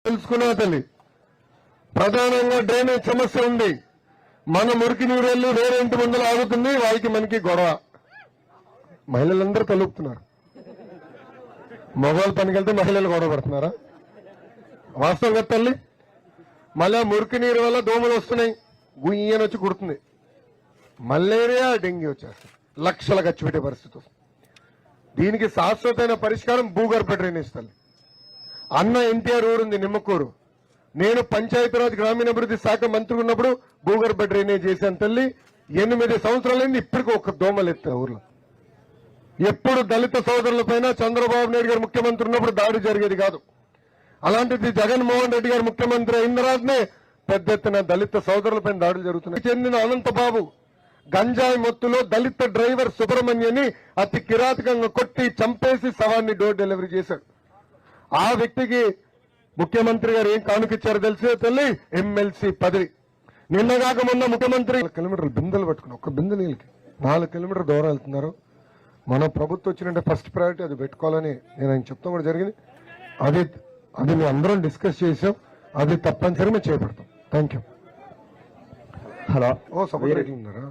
తెలుసుకున్నా తల్లి. ప్రధానంగా డ్రైనేజ్ సమస్య ఉంది. మన మురికి నీరు వెళ్ళి వేరే ఇంటి ముందర ఆగుతుంది, వాళ్ళకి మనకి గొడవ. మహిళలందరూ తలుపుతున్నారు. మగవాళ్ళు పనికి వెళ్తే మహిళలు గొడవ పడుతున్నారా? వాస్తవం కదా తల్లి. మళ్ళా మురికి నీరు వల్ల దోమలు వస్తున్నాయి, గుయ్యని వచ్చి కుడుతుంది, మలేరియా డెంగ్యూ వచ్చేస్తుంది, లక్షలు ఖర్చు పెట్టే పరిస్థితి వస్తుంది. దీనికి శాశ్వతమైన పరిష్కారం భూగర్భ డ్రైనేజ్ తల్లి. అన్న ఎన్టీఆర్ ఊరుంది నిమ్మకూరు. నేను పంచాయతీరాజ్ గ్రామీణాభివృద్ధి శాఖ మంత్రి ఉన్నప్పుడు భూగర్భ డ్రైనేజ్ చేశాను తల్లి. 8 సంవత్సరాలైంది, ఇప్పటికీ ఒక్క దోమలు ఎత్తా ఊర్లో. ఎప్పుడు దళిత సోదరులపైన చంద్రబాబు నాయుడు గారు ముఖ్యమంత్రి ఉన్నప్పుడు దాడి జరిగేది కాదు. అలాంటిది జగన్మోహన్ రెడ్డి గారు ముఖ్యమంత్రి అయిన తర్వాతనే పెద్ద ఎత్తున దళిత సోదరులపైన దాడులు జరుగుతున్నాయి. చెందిన అనంతబాబు గంజాయి మొత్తులో దళిత డ్రైవర్ సుబ్రహ్మణ్యని అతి కిరాతకంగా కొట్టి చంపేసి శవాన్ని డోర్ డెలివరీ చేశాడు. ఆ వ్యక్తికి ముఖ్యమంత్రి గారు ఏం కానుకిచ్చారో తెలిసే తల్లి, ఎమ్మెల్సీ పదవి. నిన్నగాక మొన్న ముఖ్యమంత్రి కిలోమీటర్లు బిందెలు పట్టుకుని ఒక్క బిందె నీళ్ళకి 4 కిలోమీటర్ల దూరం వెళ్తున్నారు. మన ప్రభుత్వం వచ్చినంటే ఫస్ట్ ప్రయారిటీ అది పెట్టుకోవాలని నేను ఆయన చెప్తాం కూడా జరిగింది. అది మేము అందరం డిస్కస్ చేసాం. అది తప్పనిసరి మేము చేపడతాం. Thank you. హలో, సపోర్ట్ రైతులు ఉన్నారా?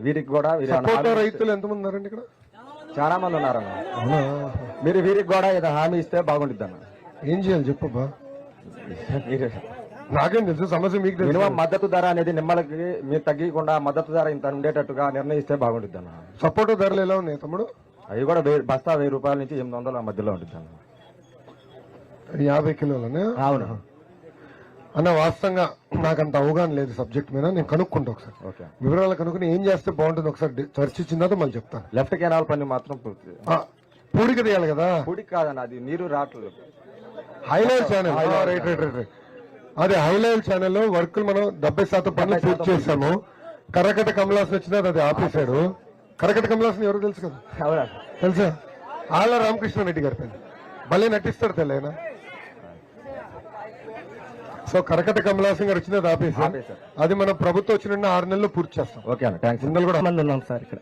వీరికి కూడా సపోర్ట్ రైతులు ఎంతమంది ఉన్నారండి ఇక్కడ? చాలా మంది ఉన్నారన్న. మీరు వీరికి కూడా ఏదో హామీ ఇస్తే బాగుంటుంది అన్న. ఏం చేయాలి చెప్పబ్బా? నాకేం తెలుసు సమస్య, మీకు తెలుసు. మినిమం మద్దతు ధర అనేది నిమ్మలకి మీరు తగ్గకుండా మద్దతు ధర ఇంత ఉండేటట్టుగా నిర్ణయిస్తే బాగుంటుంది అన్న. సపోర్ట్ ధరలు ఎలా ఉన్నాయి తమ్ముడు? అవి కూడా బస్తా 1000 రూపాయల నుంచి 800 మధ్యలో ఉంటుంది అన్న. 50 కిలోలనే? అవును అన్న. వాస్తవంగా నాకంత అవగాహన లేదు సబ్జెక్ట్ మీద. నేను కనుక్కుంటా ఒకసారి, వివరాలు కనుక్కుని ఏం చేస్తే బాగుంటుంది ఒకసారి చర్చించిన తర్వాత మళ్ళీ చెప్తాను. లెఫ్ట్ కెనాల్ పని మాత్రం పూడిక తీయాలి కదా? పూడికి కాదన్న, అది నీరు రావట్లేదు. Highlight channel, right right right. అదే హైలైట్ ఛానల్ వర్కులు మనం 70% పనులు పూర్తి చేశాము. కరకట కమలాసన్ వచ్చినది అది ఆపేశాడు. కరకట కమలాసన్ ఎవరు తెలుసు కదా? తెలుసా? ఆళ్ళ రామకృష్ణారెడ్డి గారి పైన భలే నటిస్తాడు తెల్లైనా. సో కరకట కమలాసన్ గారు వచ్చినది ఆపేశారు. అది మన ప్రభుత్వం వచ్చిన 6 నెలల్లో పూర్తి చేస్తాం. ఓకే అన్న, థ్యాంక్స్. కూడా మంది ఉన్నాం సార్ ఇక్కడ.